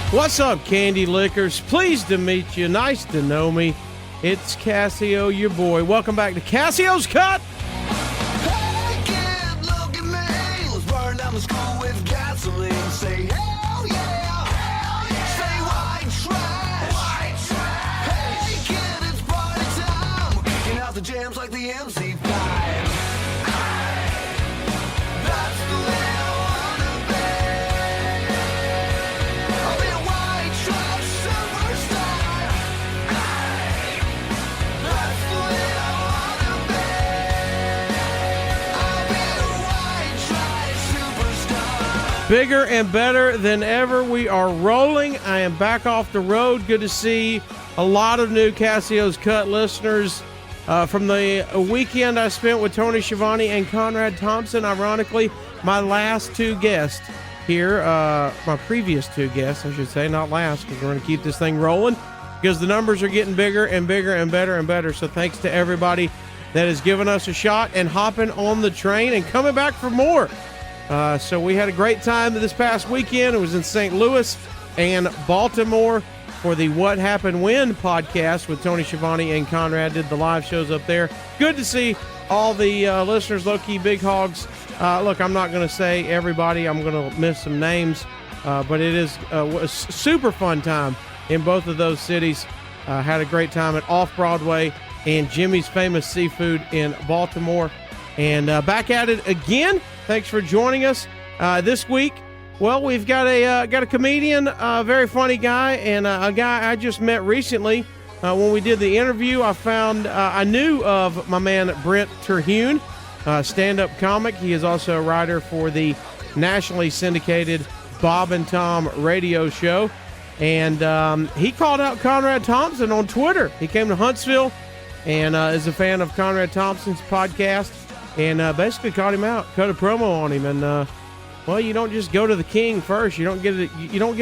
What's up, Candy Lickers? Pleased to meet you. Nice to know me. It's Casio, your boy. Welcome back to Casio'S Cut. Hey kid, look at me. Let's burn down the school with gasoline. Say hell yeah. Hell yeah. Say white trash. White trash. Hey kid, it's party time. We're kicking out the jams like the MC5. That's the way I wanna be. I'll be a white trash superstar. That's the way I wanna be. I'll be a white trash superstar. Bigger and better than ever. We are rolling. I am back off the road. Good to see a lot of new Casio'S Cut listeners from the weekend I spent with Tony Schiavone and Conrad Thompson. Ironically, my last two guests here, my previous two guests, I should say, not last, because we're going to keep this thing rolling because the numbers are getting bigger and bigger and better and better. So thanks to everybody that has given us a shot and hopping on the train and coming back for more. So we had a great time this past weekend. It was in St. Louis and Baltimore for the What Happened When podcast with Tony Schiavone and Conrad. Did the live shows up there. Good to see all the listeners, low-key big hogs. Look, I'm not going to say everybody. I'm going to miss some names, but it is a super fun time in both of those cities. Had a great time at Off-Broadway and Jimmy's Famous Seafood in Baltimore. And back at it again. Thanks for joining us this week. Well, we've got a comedian, a very funny guy, and a guy I just met recently. When we did the interview, I knew of my man Brent Terhune, stand-up comic. He is also a writer for the nationally syndicated Bob and Tom radio show. And he called out Conrad Thompson on Twitter. He came to Huntsville and is a fan of Conrad Thompson's podcast, and basically caught him out, cut a promo on him. And well, you don't just go to the king first. You don't get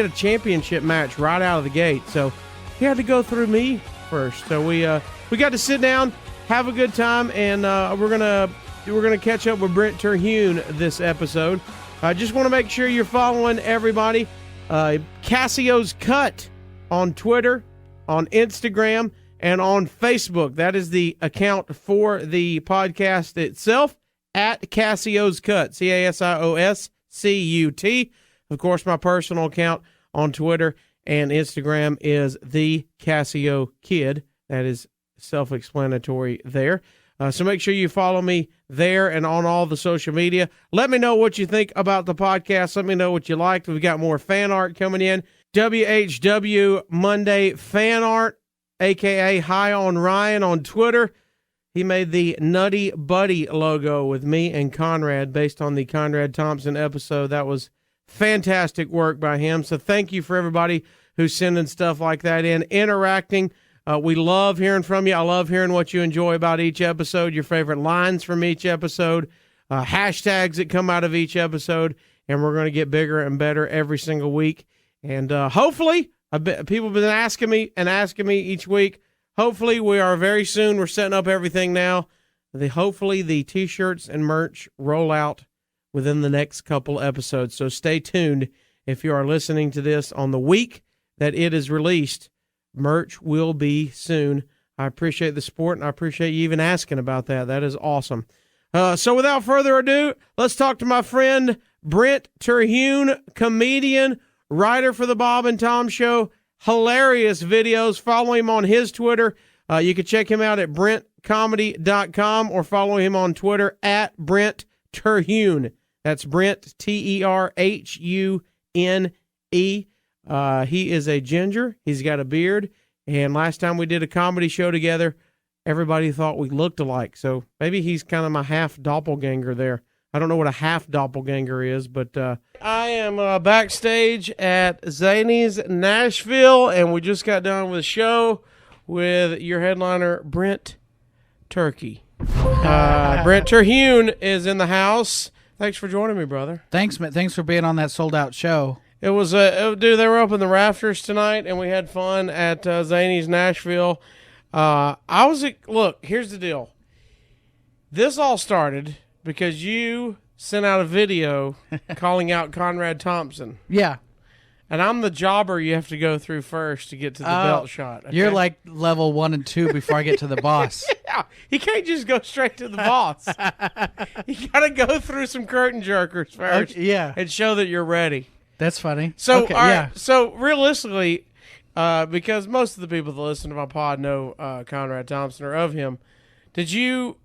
a championship match right out of the gate. So he had to go through me first. So we got to sit down, have a good time, and we're gonna catch up with Brent Terhune this episode. I just want to make sure you're following everybody. Casio'S Cut on Twitter, on Instagram, and on Facebook. That is the account for the podcast itself, at Casio'S Cut, CASIOSCUT. Of course, my personal account on Twitter and Instagram is the Casio Kid. That is self-explanatory there. So make sure you follow me there and on all the social media. Let me know what you think about the podcast. Let me know what you liked. We've got more fan art coming in. WHW Monday fan art, a.k.a. High on Ryan on Twitter. He made the Nutty Buddy logo with me and Conrad based on the Conrad Thompson episode. That was fantastic work by him. So thank you for everybody who's sending stuff like that in, interacting. We love hearing from you. I love hearing what you enjoy about each episode, your favorite lines from each episode, hashtags that come out of each episode, and we're going to get bigger and better every single week. And hopefully, people have been asking me each week. Hopefully, we are very soon. We're setting up everything now. Hopefully, the T-shirts and merch roll out within the next couple episodes. So stay tuned. If you are listening to this on the week that it is released, merch will be soon. I appreciate the support, and I appreciate you even asking about that. That is awesome. So without further ado, let's talk to my friend Brent Terhune, comedian, writer for the Bob and Tom Show. Hilarious videos. Follow him on his Twitter. You can check him out at brentcomedy.com or follow him on Twitter at Brent Terhune. That's Brent, Terhune. He is a ginger. He's got a beard. And last time we did a comedy show together, everybody thought we looked alike. So maybe he's kind of my half doppelganger there. I don't know what a half doppelganger is, but I am backstage at Zany's Nashville, and we just got done with a show with your headliner, Brent Turkey. Brent Terhune is in the house. Thanks for joining me, brother. Thanks, man. Thanks for being on that sold-out show. It was, dude, they were up in the rafters tonight, and we had fun at Zany's Nashville. Look, here's the deal. This all started because you sent out a video calling out Conrad Thompson. Yeah. And I'm the jobber you have to go through first to get to the belt shot. Okay? You're like level 1 and 2 before I get to the boss. Yeah, he can't just go straight to the boss. You got to go through some curtain jerkers first. Okay, yeah. And show that you're ready. That's funny. So, okay, all right, yeah. so realistically, because most of the people that listen to my pod know Conrad Thompson or of him, did you?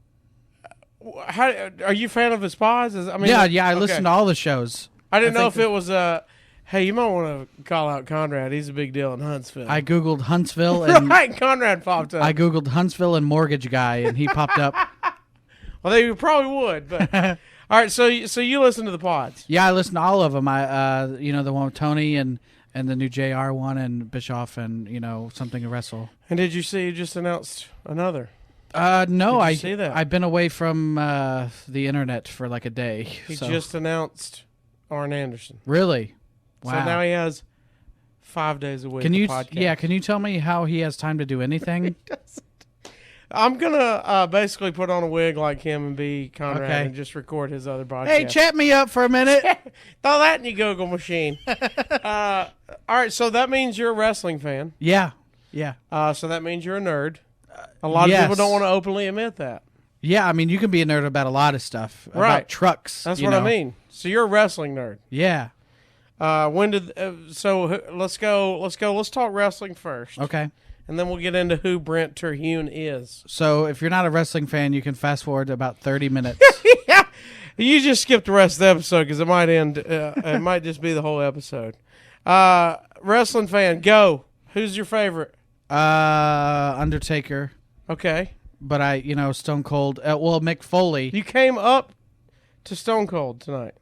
How are you a fan of his pods? I listen to all the shows. I didn't know if it was hey, you might want to call out Conrad. He's a big deal in Huntsville. I Googled Huntsville and right, Conrad popped up. I Googled Huntsville and mortgage guy and he popped up. Well, they probably would, but all right. So you listen to the pods? Yeah, I listen to all of them. I the one with Tony and the new JR one and Bischoff and something to wrestle. And did you see you just announced another? No, Did you see that? I've been away from the internet for like a day. He so. just announced Arn Anderson. Really? Wow. So now he has 5 days a week. Can you? podcast. Yeah. Can you tell me how he has time to do anything? I'm gonna basically put on a wig like him and be Conrad Okay. and just record his other podcast. Hey, chat me up for a minute. Throw that in your Google machine. All right, so that means you're a wrestling fan. Yeah. Yeah. So that means you're a nerd. A lot of people don't want to openly admit that. Yeah, I mean, you can be a nerd about a lot of stuff. Right. About trucks. That's what I mean. So you're a wrestling nerd. Yeah. Let's go. Let's talk wrestling first. Okay. And then we'll get into who Brent Terhune is. So if you're not a wrestling fan, you can fast forward to about 30 minutes. Yeah. You just skipped the rest of the episode because it might end. It might just be the whole episode. Wrestling fan, go. Who's your favorite? Undertaker. Okay. But Stone Cold. Mick Foley. You came up to Stone Cold tonight.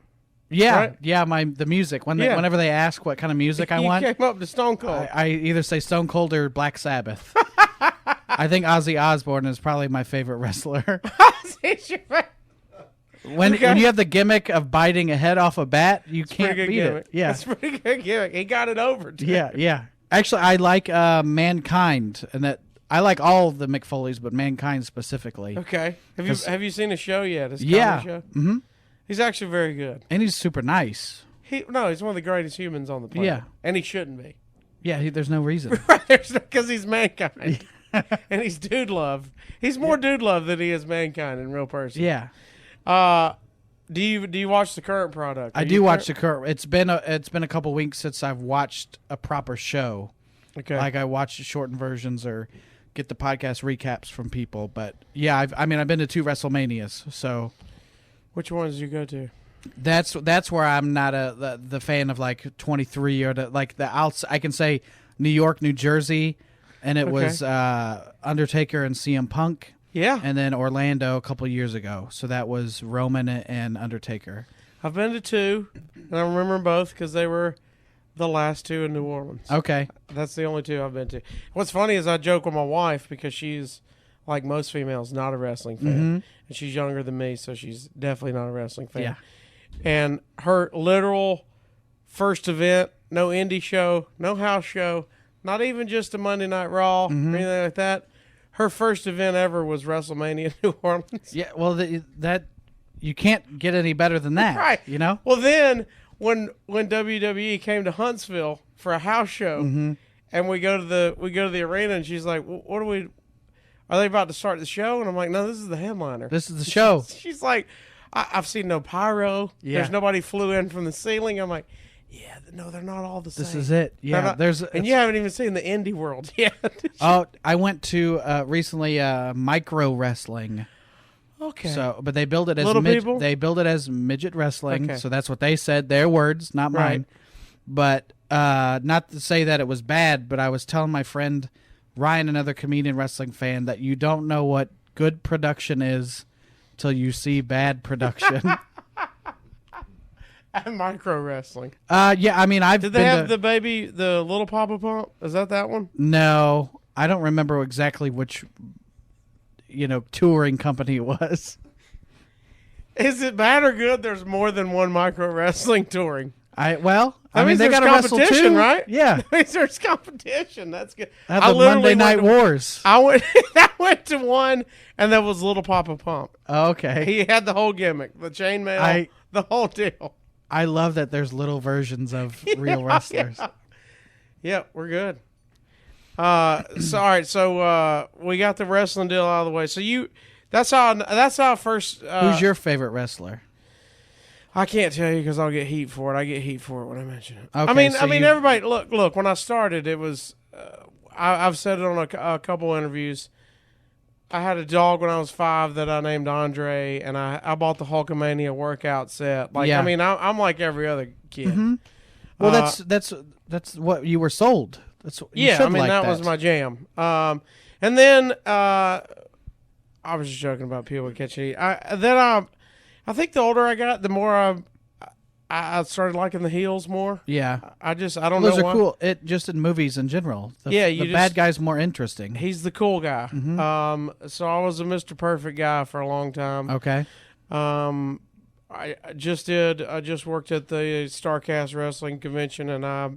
Yeah, right? yeah. The music. Whenever they ask what kind of music I want, You came up to Stone Cold. I either say Stone Cold or Black Sabbath. I think Ozzy Osbourne is probably my favorite wrestler. When you have the gimmick of biting a head off a bat, you can't beat gimmick. it. Yeah, That's a pretty good gimmick. He got it over. Too. yeah, yeah. Actually, I like Mankind, and that I like all the Mick Foleys, but Mankind specifically. Okay. Have you seen a show yet? His Yeah. comedy show? Mm-hmm. He's actually very good. And he's super nice. He's one of the greatest humans on the planet. Yeah. And he shouldn't be. Yeah, there's no reason. Because he's Mankind. And he's dude love. He's more dude love than he is Mankind in real person. Yeah. Do you watch the current product? I do watch the current. It's been a couple weeks since I've watched a proper show. Okay. Like I watch shortened versions or get the podcast recaps from people. But yeah, I've been to 2 WrestleManias, so. Which ones did you go to? That's where I'm not the fan of like 23 or I can say New York, New Jersey, and it was Undertaker and CM Punk. Yeah. And then Orlando a couple years ago. So that was Roman and Undertaker. I've been to 2, and I remember them both because they were the last 2 in New Orleans. Okay. That's the only 2 I've been to. What's funny is I joke with my wife because she's, like most females, not a wrestling fan. Mm-hmm. And she's younger than me, so she's definitely not a wrestling fan. Yeah. And her literal first event, no indie show, no house show, not even just a Monday Night Raw or anything like that. Her first event ever was WrestleMania in New Orleans. Yeah, well, that you can't get any better than that, Right. You know? Well, then when WWE came to Huntsville for a house show, and we go to the arena, and she's like, "What are we? Are they about to start the show?" And I'm like, "No, this is the headliner. This is the show." She's like, "I've seen no pyro. Yeah. There's nobody flew in from the ceiling." I'm like, "Yeah, no, they're not all the same. This is it. Yeah, and you haven't even seen the indie world yet." Oh, I went to recently micro wrestling. Okay. So, but they build it as Little people? They build it as midget wrestling. Okay. So that's what they said. Their words, not mine. Right. But not to say that it was bad. But I was telling my friend Ryan, another comedian wrestling fan, that you don't know what good production is till you see bad production. Micro wrestling. Yeah, I mean, Did they have the little Papa Pump? Is that one? No, I don't remember exactly which, touring company it was. Is it bad or good? There's more than one micro wrestling touring. I That means they there's got to wrestle competition, too, right? Yeah. That means there's competition. That's good. Have I the literally Monday Night went to- Wars. I went to one, and that was Little Papa Pump. Okay. He had the whole gimmick, the chainmail, the whole deal. I love that there's little versions of real wrestlers. Yeah, we're good. So all right, so we got the wrestling deal out of the way. So that's how first. Who's your favorite wrestler? I can't tell you because I'll get heat for it. I get heat for it when I mention it. Okay, I mean, everybody. Look. When I started, it was. I've said it on a couple interviews. I had a dog when I was 5 that I named Andre, and I bought the Hulkamania workout set. Like, Yeah. I mean, I'm like every other kid. Mm-hmm. Well, that's what you were sold. That's what you Yeah, should I mean like that was my jam. And then I was just joking about people catching heat. I think the older I got, the more I started liking the heels more. Yeah. I don't Those know are why. cool. It just in movies in general. The bad guy's more interesting. He's the cool guy. So I was a Mr. Perfect guy for a long time. Okay. I just worked at the Starcast Wrestling Convention, and I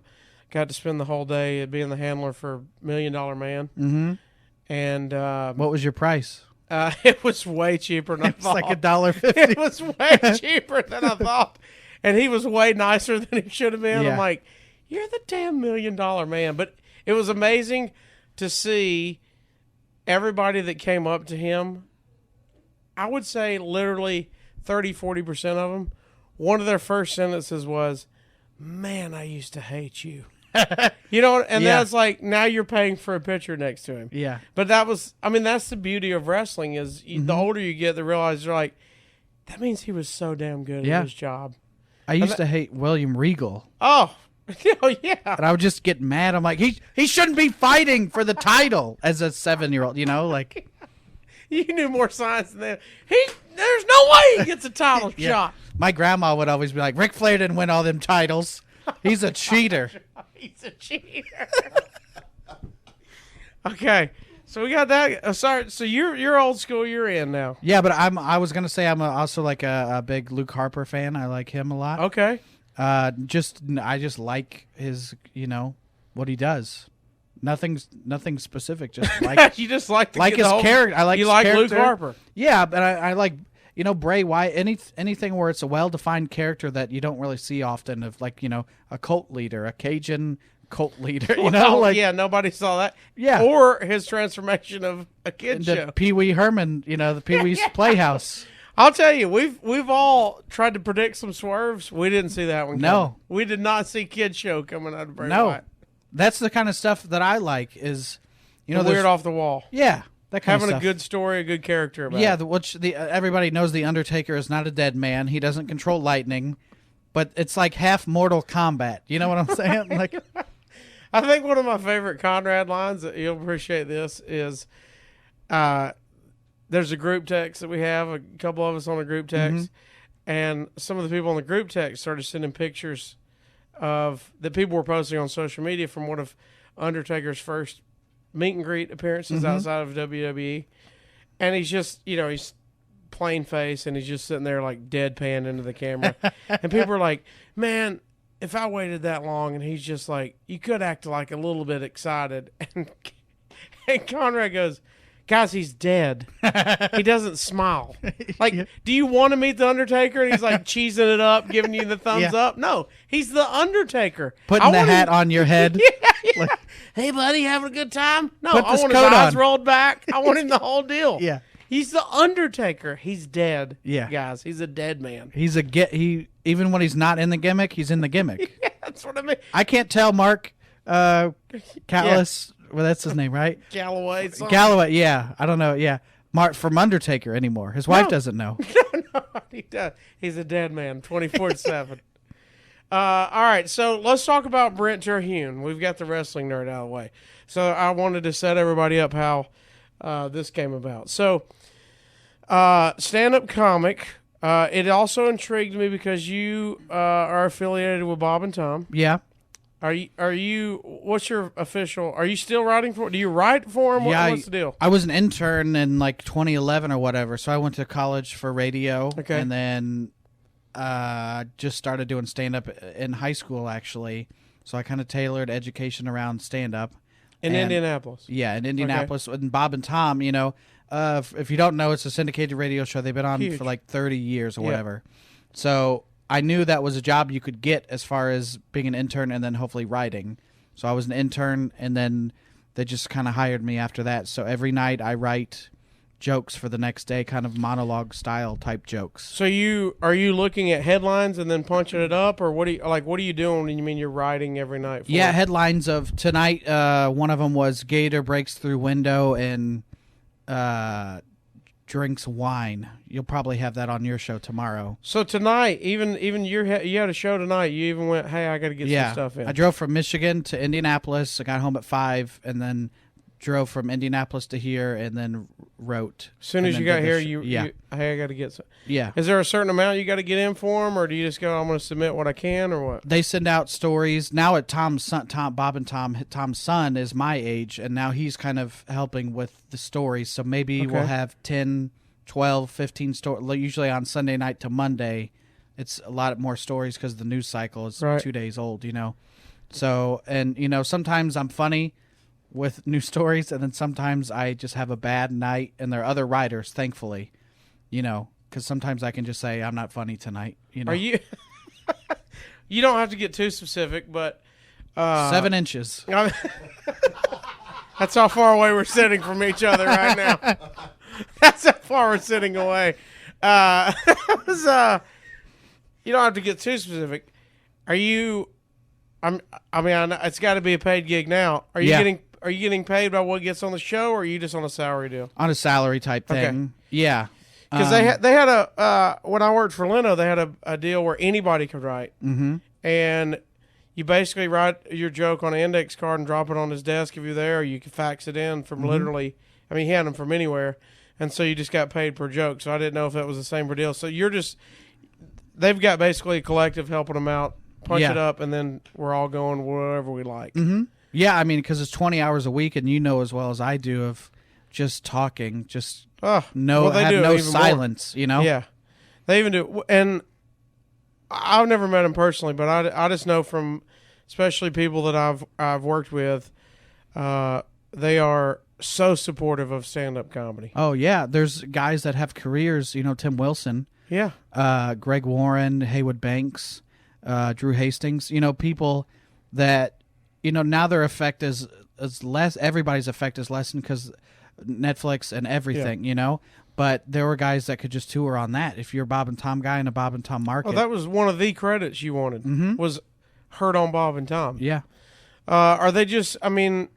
got to spend the whole day being the handler for $1 Million Man. Mm-hmm. And What was your price? it was way cheaper than I It's thought. like $1.50. It was way cheaper than I thought. And he was way nicer than he should have been. Yeah. I'm like, you're the damn $1 Million Man. But it was amazing to see everybody that came up to him. I would say literally 30-40% of them, one of their first sentences was, "Man, I used to hate you." You know, and Yeah. that's like, now you're paying for a picture next to him. Yeah. But that's the beauty of wrestling is the older you get, the realize you're like, that means he was so damn good Yeah. at his job. I used to hate William Regal. Oh, yeah. And I would just get mad. I'm like, he shouldn't be fighting for the title as a 7-year-old, you know, like. You knew more science than that. There's no way he gets a title Yeah. shot. My grandma would always be like, Ric Flair didn't win all them titles. He's a cheater. He's a cheater. Okay, so we got that. Sorry, so you're old school. You're in now. Yeah, but I was gonna say I'm also like a big Luke Harper fan. I like him a lot. Okay. I just like his, what he does. Nothing specific. Just like You just like his character. I like you his like character. Luke Harper. Yeah, but I like Bray Wyatt. Anything where it's a well-defined character that you don't really see often. Of like a cult leader, a Cajun cult leader. Yeah, nobody saw that. Yeah. Or his transformation of a kid show. the Pee Wee Herman. The Pee Wee's Playhouse. I'll tell you, we've all tried to predict some swerves. We didn't see that one coming. No. We did not see Kid Show coming out of Bray No, Wyatt. that's the kind of stuff that I like. Is The there's- weird off the wall. Yeah, that kind Having of a stuff. good story, a good character about Yeah, it. everybody knows the Undertaker is not a dead man. He doesn't control lightning, but it's like half Mortal Kombat. You know what I'm saying? Like, I think one of my favorite Conrad lines, that you'll appreciate this, is there's a group text that we have, a couple of us on a group text, and some of the people on the group text started sending pictures of that people were posting on social media from one of Undertaker's first meet and greet appearances outside of WWE. And he's just, he's plain face, and he's just sitting there like deadpan into the camera. And people are like, man, if I waited that long, and he's just like, you could act like a little bit excited. And Conrad goes, guys, he's dead. He doesn't smile. Like, do you want to meet the Undertaker? And he's like cheesing it up, giving you the thumbs up. No, he's the Undertaker. putting the hat on your head. Yeah. Hey, buddy, having a good time? No, Put I this want his coat eyes on. rolled back. I want him the whole deal. Yeah. He's the Undertaker. He's dead. Yeah. Guys, he's a dead man. He's even when he's not in the gimmick, he's in the gimmick. Yeah, that's what I mean. I can't tell Mark Callis. Well, that's his name, right? Galloway. something. Galloway. Yeah, I don't know. Yeah, Mark from Undertaker anymore. His wife doesn't know. No, he does. He's a dead man, 24/7. All right, so let's talk about Brent Terhune. We've got the wrestling nerd out of the way. So I wanted to set everybody up how this came about. So stand-up comic. It also intrigued me because you are affiliated with Bob and Tom. Yeah. Are you? What's your official? Are you still writing for? Do you write for him? What's the deal? I was an intern in like 2011 or whatever, so I went to college for radio. Okay. And then just started doing stand-up in high school, actually. So I kind of tailored education around stand-up. In Indianapolis. Yeah, in Indianapolis. And Bob and Tom, you know, if you don't know, it's a syndicated radio show. They've been on Huge. for like 30 years or whatever. So I knew that was a job you could get as far as being an intern and then hopefully writing. So I was an intern, and then they just kind of hired me after that. So every night I write jokes for the next day, kind of monologue style type jokes. So are you looking at headlines and then punching it up, or what are you doing when you mean you're writing every night? Yeah, headlines of tonight. One of them was Gator breaks through window and drinks wine. You'll probably have that on your show tomorrow. So tonight, even you had a show tonight. You even went, hey, I got to get some stuff in. I drove from Michigan to Indianapolis. I got home at 5, and then drove from Indianapolis to here, and then wrote. As soon as you got here, hey, I got to get some. Yeah. Is there a certain amount you got to get in for them, or do you just go, I'm going to submit what I can, or what? They send out stories. Now at Tom's son, Tom's son is my age, and now he's kind of helping with the stories. So maybe we'll have 10, 12, 15 stories. Usually on Sunday night to Monday, it's a lot more stories because the news cycle is 2 days old, you know. So, and, you know, sometimes I'm funny with new stories, and then sometimes I just have a bad night, and there are other writers, thankfully, you know, because sometimes I can just say I'm not funny tonight. You know, Are you? You don't have to get too specific, but 7 inches. That's how far away we're sitting from each other right now. That's how far we're sitting away. You don't have to get too specific. Are you? I know it's got to be a paid gig now. Are you getting paid by what gets on the show, or are you just on a salary deal? On a salary type thing. Okay. Yeah. Because they had a when I worked for Leno, they had a deal where anybody could write, and you basically write your joke on an index card and drop it on his desk if you're there, or you can fax it in from literally. I mean, he had them from anywhere, and so you just got paid per joke. So I didn't know if that was the same deal. So they've got basically a collective helping them out, punch it up, and then we're all going whatever we like. Mm-hmm. Yeah, I mean, because it's 20 hours a week, and you know as well as I do of just talking, just no silence, you know? Yeah. They even do. And I've never met them personally, but I just know from especially people that I've worked with, they are so supportive of stand-up comedy. Oh, yeah. There's guys that have careers, you know, Tim Wilson. Yeah. Greg Warren, Haywood Banks, Drew Hastings, you know, people that, you know, now their effect is less. Everybody's effect is lessened because Netflix and everything, you know. But there were guys that could just tour on that. If you're a Bob and Tom guy in a Bob and Tom market. Oh, that was one of the credits you wanted, was heard on Bob and Tom. Yeah. Are they just, I mean,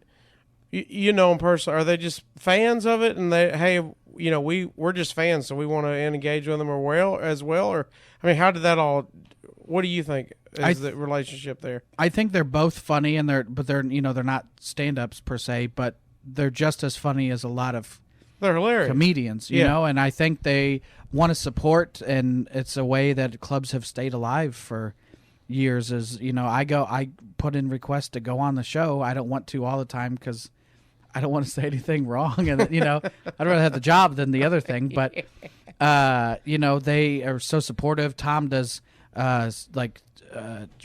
you know them personally, are they just fans of it? And hey, you know, we're just fans, so we want to engage with them as well? Or, I mean, how did that all, what do you think is the relationship there? I think they're both funny, and they're you know, they're not stand-ups per se, but they're just as funny as a lot of they're hilarious comedians, you know, and I think they want to support, and it's a way that clubs have stayed alive for years. Is, you know, I put in requests to go on the show. I don't want to all the time because I don't want to say anything wrong, and you know, I'd rather have the job than the other thing. But you know, they are so supportive. Tom does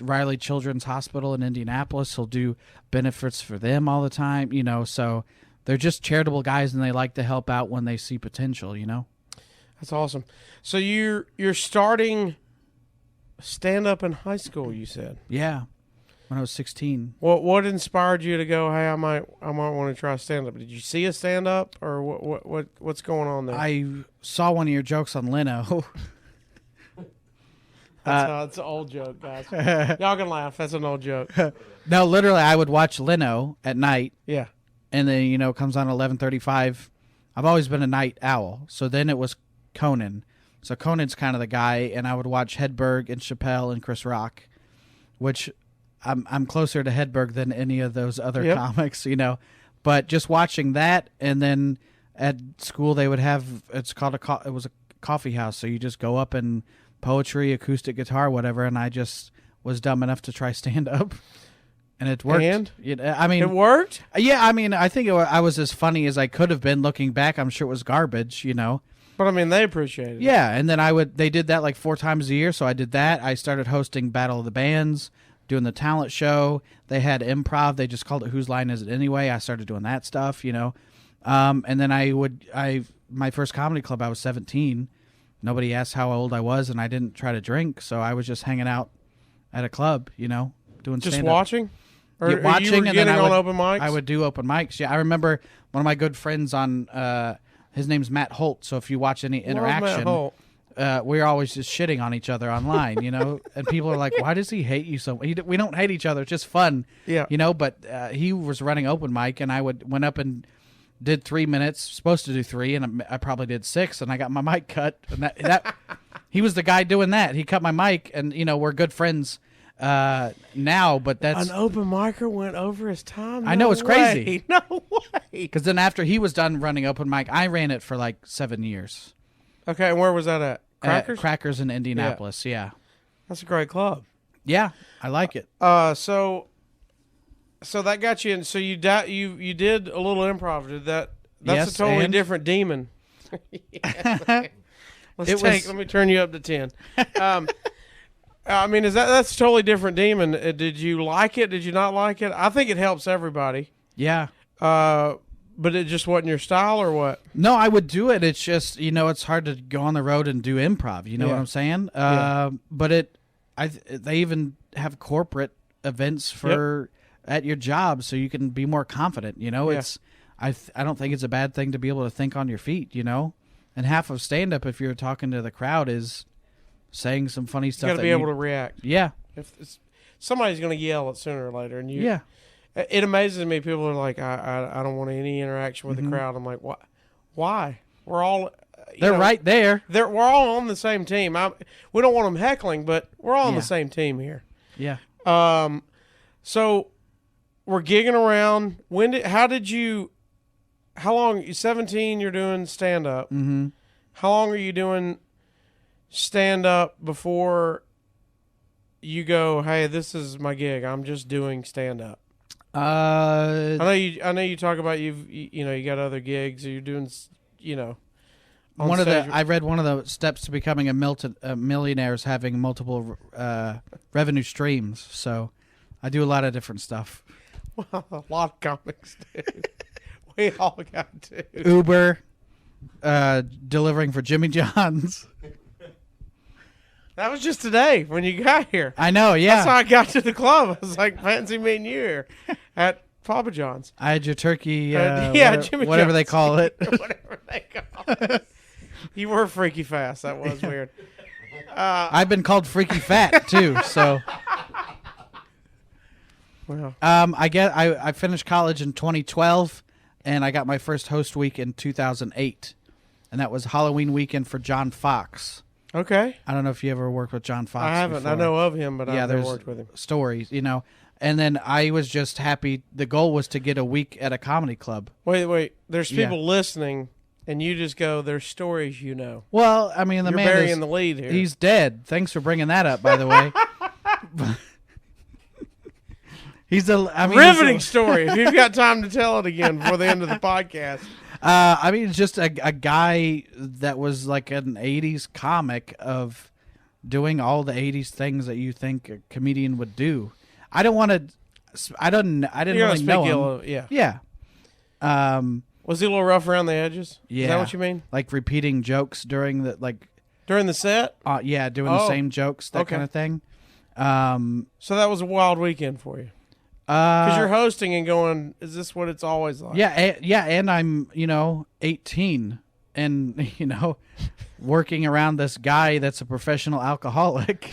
Riley Children's Hospital in Indianapolis. He'll do benefits for them all the time, you know, so they're just charitable guys, and they like to help out when they see potential, you know. That's awesome. So you're starting stand up in high school, you said? Yeah, when I was 16. What inspired you to go, hey, I might want to try stand up? Did you see a stand up, or what's going on there? I saw one of your jokes on Leno. That's an old joke, guys. Y'all can laugh. That's an old joke. No, literally, I would watch Leno at night. Yeah. And then, you know, it comes on 11:35. I've always been a night owl. So then it was Conan. So Conan's kind of the guy, and I would watch Hedberg and Chappelle and Chris Rock, which I'm closer to Hedberg than any of those other comics, you know. But just watching that, and then at school they would have, it was a coffee house, so you just go up and poetry, acoustic guitar, whatever, and I just was dumb enough to try stand-up. And it worked. And? I mean, it worked? Yeah, I mean, I think I was as funny as I could have been looking back. I'm sure it was garbage, you know. But I mean, they appreciate it. Yeah, and then they did that like 4 times a year, so I did that. I started hosting Battle of the Bands, doing the talent show. They had improv. They just called it Whose Line Is It Anyway? I started doing that stuff, And then my first comedy club, I was 17. Nobody asked how old I was, and I didn't try to drink, so I was just hanging out at a club, doing Just stand-up. watching? Or Yeah, watching, you were and then getting I on would, open mics? I would do open mics. Yeah, I remember one of my good friends on, his name's Matt Holt, so if you watch any Matt interaction, Holt? we're always just shitting on each other online, and people are like, why does he hate you so much? We don't hate each other, it's just fun, Yeah. but he was running open mic, and I went up and did 3 minutes, supposed to do 3, and I probably did 6, and I got my mic cut, and that he was the guy doing that. He cut my mic, and, we're good friends now, but that's... An open micer went over his time? I know, it's crazy. No way. Because then after he was done running open mic, I ran it for like 7 years. Okay, and where was that at? Crackers? Crackers in Indianapolis, yeah. That's a great club. Yeah, I like it. So that got you in. So you did a little improv. That's Yes, a totally and? different demon. Let me turn you up to 10. I mean, that's a totally different demon. Did you like it? Did you not like it? I think it helps everybody. Yeah. But it just wasn't your style, or what? No, I would do it. It's just, it's hard to go on the road and do improv. You know Yeah. what I'm saying? Yeah. But they even have corporate events for at your job, so you can be more confident. It's I don't think it's a bad thing to be able to think on your feet. And half of stand up, if you're talking to the crowd, is saying some funny You stuff. got to be able to react. Yeah. Somebody's going to yell it sooner or later, and you. Yeah. It amazes me. People are like, I don't want any interaction with the crowd. I'm like, what? Why? We're all. They're right there. We're all on the same team. We don't want them heckling, but we're all on the same team here. Yeah. So we're gigging around. How long? You're 17. You're doing stand up. Mm-hmm. How long are you doing stand up before you go, hey, this is my gig? I'm just doing stand up. I know you talk about you got other gigs. Or you're doing on stage. I read one of the steps to becoming a millionaire is having multiple revenue streams. So I do a lot of different stuff. Well, a lot of comics do. We all got to. Uber, delivering for Jimmy John's. That was just today when you got here. I know, yeah. That's how I got to the club. I was like, fancy meeting you here at Papa John's. I had your turkey, Jimmy whatever they John's. call it. Whatever they call it. You were freaky fast. That was weird. I've been called freaky fat too. So, Well, I finished college in 2012, and I got my first host week in 2008, and that was Halloween weekend for John Fox. okay. I don't know if you ever worked with John Fox. I haven't. I before. know of him, but I've never there's worked with him. stories, And then I was just happy. The goal was to get a week at a comedy club. Wait. There's Yeah. people listening, and you just go, there's stories you know. Well, I mean, the You're man burying is, the lead here. he's dead. Thanks for bringing that up, by the way. Riveting story. If you've got time to tell it again before the end of the podcast. It's just a guy that was like an 80s comic of doing all the 80s things that you think a comedian would do. I didn't really know him. Yeah. Yeah. Was he a little rough around the edges? Yeah. Is that what you mean? Like repeating jokes during During the set? doing the same jokes, that okay. kind of thing. So that was a wild weekend for you. Because you're hosting and going, is this what it's always like? Yeah, and I'm 18 and working around this guy that's a professional alcoholic.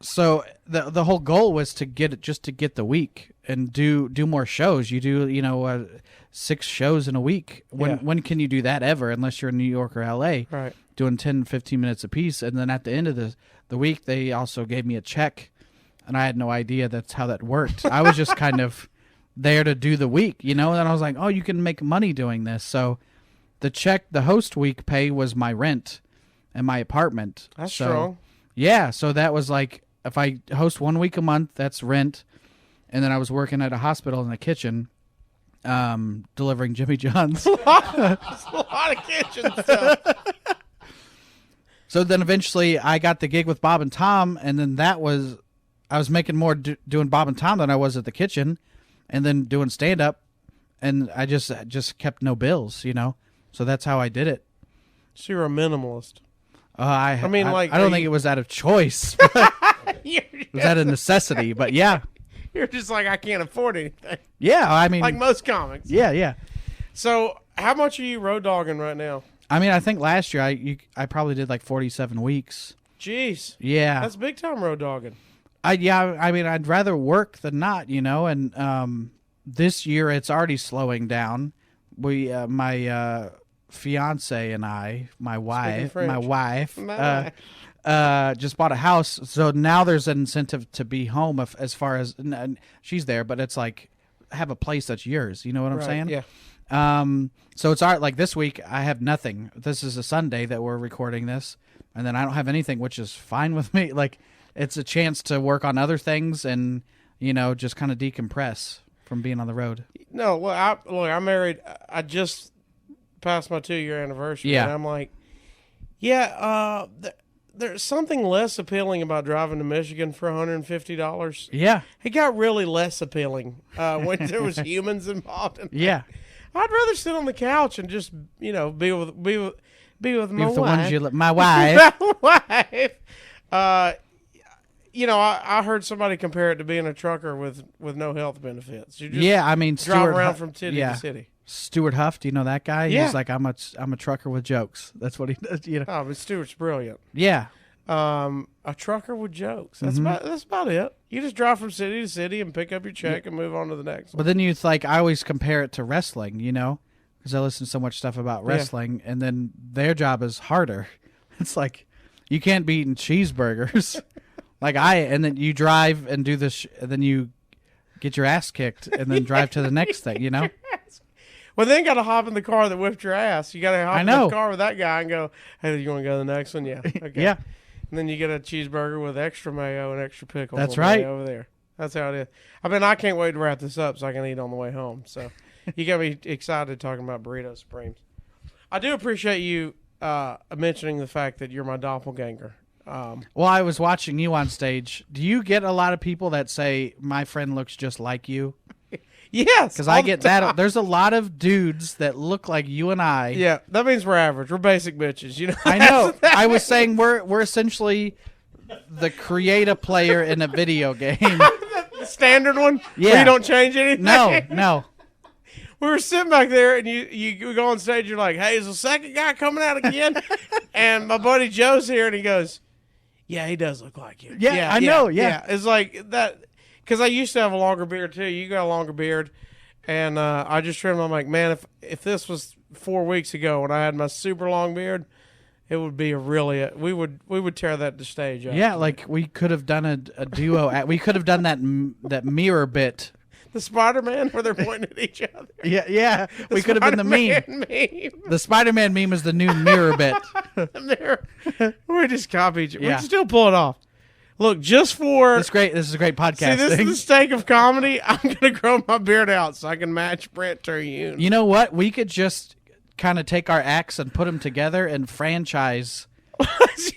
So the whole goal was to get the week and do more shows. You do 6 shows in a week. When can you do that ever unless you're in New York or LA? Right. Doing 10, 15 minutes a piece, and then at the end of the week, they also gave me a check, and I had no idea that's how that worked. I was just kind of there to do the week, and I was like, oh, you can make money doing this. So the host week pay was my rent and my apartment. That's so, strong. Yeah, so that was like, if I host 1 week a month, that's rent, and then I was working at a hospital in the kitchen, delivering Jimmy John's. a lot of kitchen stuff. So then eventually I got the gig with Bob and Tom, and then I was making more doing Bob and Tom than I was at the kitchen, and then doing stand up, and I just kept no bills, So that's how I did it. So you're a minimalist. I don't think it was out of choice. It was out of necessity, but yeah. You're just like, I can't afford anything. Yeah, I mean, Like most comics. yeah. So how much are you road dogging right now? I mean, I think last year I probably did like 47 weeks. Jeez. Yeah. That's big time road dogging. I mean, I'd rather work than not, and this year it's already slowing down. My fiance and I, my wife, just bought a house, so now there's an incentive to be home as far as she's there, but it's like have a place that's yours. You know what I'm saying? Yeah. So it's like this week I have nothing. This is a Sunday that we're recording this, and then I don't have anything, which is fine with me. Like it's a chance to work on other things and just kind of decompress from being on the road. No, well, I'm married. I just passed my 2-year anniversary. Yeah. And I'm like, there's something less appealing about driving to Michigan for $150. Yeah. It got really less appealing when there was humans involved. Yeah. I'd rather sit on the couch and just, be with my wife. The ones my wife. My wife. I heard somebody compare it to being a trucker with no health benefits. You just I mean, drive around from city to city. Stuart Huff, do you know that guy? Yeah. He's like, I'm a trucker with jokes. That's what he does. Oh, but Stuart's brilliant. Yeah. A trucker with jokes. That's about it. You just drive from city to city and pick up your check and move on to the next one. But then I always compare it to wrestling, because I listen to so much stuff about wrestling, and then their job is harder. It's like you can't be eating cheeseburgers, and then you drive and do this, and then you get your ass kicked, and then drive to the next thing, Well, then you got to hop in the car that whipped your ass. You got to hop in the car with that guy and go, hey, you want to go to the next one? Yeah. Okay. Yeah. And then you get a cheeseburger with extra mayo and extra pickles. That's right. Over there. That's how it is. I mean, I can't wait to wrap this up so I can eat on the way home. So you got me excited talking about Burrito Supremes. I do appreciate you mentioning the fact that you're my doppelganger. Well, I was watching you on stage. Do you get a lot of people that say, my friend looks just like you? Yes. Because I get that. There's a lot of dudes that look like you and I. Yeah, that means we're average. We're basic bitches. I know. I was saying we're essentially the create a player in a video game. The standard one? Yeah. Where you don't change anything? No. We were sitting back there, and you go on stage. You're like, "Hey, is the second guy coming out again?" And my buddy Joe's here, and he goes, "Yeah, he does look like you." Yeah, I know. Yeah, it's like that because I used to have a longer beard too. You got a longer beard, and I just trimmed. I'm like, man, if this was 4 weeks ago when I had my super long beard, it would be we would tear that to stage up. Yeah, like we could have done a duo. We could have done that mirror bit. The Spider-Man where they're pointing at each other. Yeah. We could have been the meme. The Spider-Man meme is the new mirror bit. We just copy each other. Yeah. We can still pull it off. Look, just for... This is a great podcasting. See, this is the stake of comedy. I'm going to grow my beard out so I can match Brent Terhune. You know what? We could just kind of take our acts and put them together and franchise...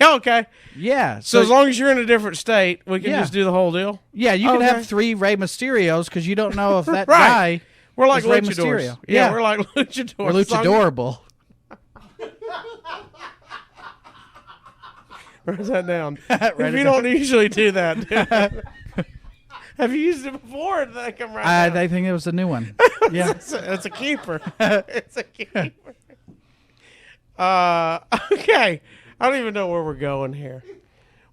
Okay. Yeah. So as long as you're in a different state, we can just do the whole deal? Yeah, you can have 3 Rey Mysterios because you don't know if that right. guy We're like is Rey luchadors. Mysterio. Yeah, we're like luchadors. We're luchadorable. Write that down. If you don't usually do that. Have you used it before? Or did that come right now? I think it was a new one. Yeah. It's a keeper. It's a keeper. Okay. I don't even know where we're going here.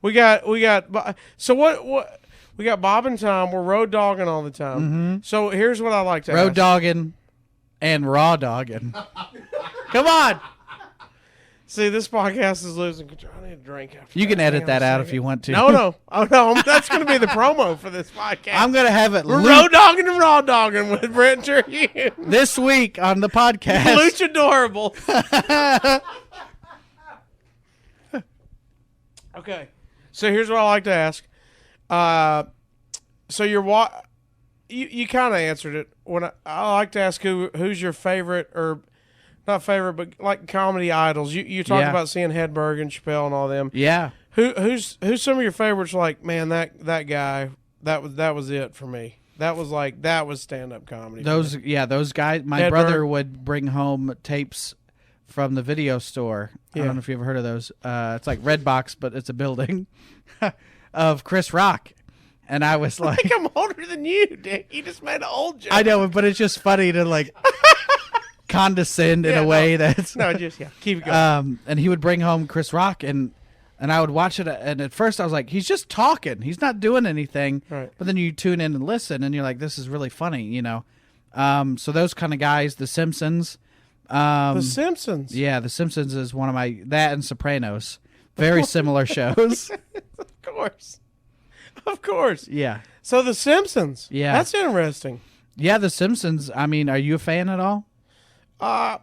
We got so what we got Bob and Tom. We're road dogging all the time. Mm-hmm. So here's what I like to road ask. dogging and raw dogging. Come on. See, this podcast is losing control. I need a drink after You can edit Hang that on a out second. if you want to. No. Oh no, that's going to be the promo for this podcast. I'm going to have it We're road dogging and raw dogging with Brent Terhune. this week on the podcast. Luchadorable. Okay, so here's what I like to ask. So you kind of answered it. When I like to ask who's your favorite, or not favorite, but like comedy idols. You talked about seeing Hedberg and Chappelle and all them. Yeah. Who's some of your favorites? Like, man, that guy, that was it for me. That was stand up comedy. Those guys. My brother would bring home tapes from the video store. I don't know if you ever heard of those. It's like Redbox, but it's a building of Chris Rock. And I was like, I think I'm older than you, Dick. You just made an old joke. I know, but it's just funny to like condescend in a way that's keep it going. And he would bring home Chris Rock, and I would watch it, and at first I was like, he's just talking, he's not doing anything. Right. But then you tune in and listen, and you're like, this is really funny, you know. So those kind of guys. The Simpsons. The Simpsons. Yeah, The Simpsons is one of my, that and Sopranos, very similar shows. Of course. Yeah. So The Simpsons. Yeah. That's interesting. Yeah, The Simpsons. I mean, are you a fan at all? I've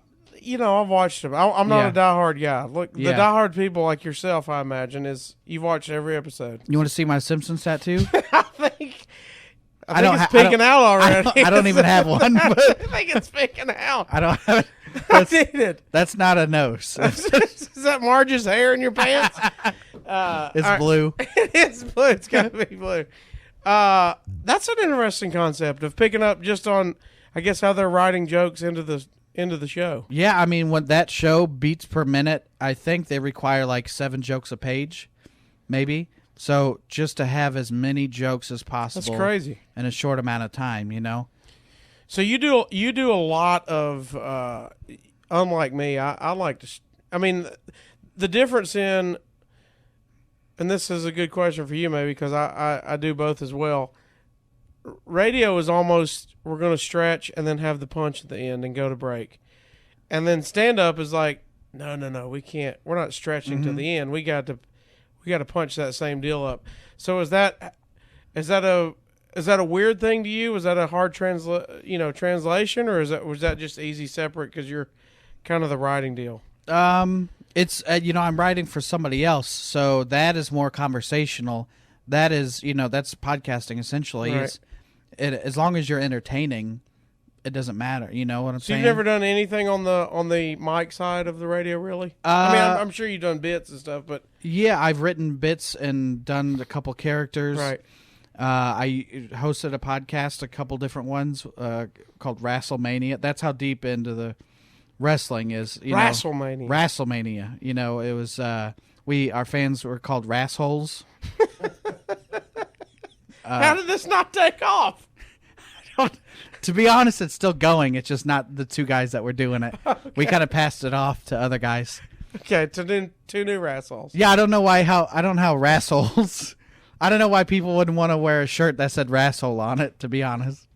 watched them. I'm not a diehard guy. Look, the diehard people like yourself, I imagine, is you've watched every episode. You want to see my Simpsons tattoo? I think it's peeking out already. I don't even have one. But I think it's peeking out. I don't have it. I did it. That's not a nose. Is that Marge's hair in your pants? It's blue. It's blue. It's got to be blue. That's an interesting concept of picking up just on, I guess, how they're writing jokes into the show. Yeah, I mean, when that show beats per minute, I think they require like 7 jokes a page, maybe. So just to have as many jokes as possible. That's crazy. In a short amount of time, you know. So you do a lot of, unlike me, I like to. I mean, the difference in, and this is a good question for you, maybe, because I do both as well. Radio is almost, we're going to stretch and then have the punch at the end and go to break. And then stand-up is like, no, we can't. We're not stretching to the end. We got to punch that same deal up. So is that a weird thing to you? Was that a hard translation, or was that just easy separate because you're kind of the writing deal? It's I'm writing for somebody else, so that is more conversational. That is, that's podcasting essentially. Right. As long as you're entertaining, it doesn't matter. You know what I'm saying? So you've never done anything on the mic side of the radio, really? I mean, I'm sure you've done bits and stuff, but yeah, I've written bits and done a couple characters. Right. I hosted a podcast, a couple different ones, called Wrastlemania. That's how deep into the wrestling is. Wrastlemania. Wrastlemania. It was our fans were called Wrassholes. How did this not take off? To be honest, it's still going. It's just not the 2 guys that were doing it. Okay. We kind of passed it off to other guys. Okay, to two new Wrassholes. Yeah, I don't know how Wrassholes. I don't know why people wouldn't want to wear a shirt that said Rasshole on it, to be honest.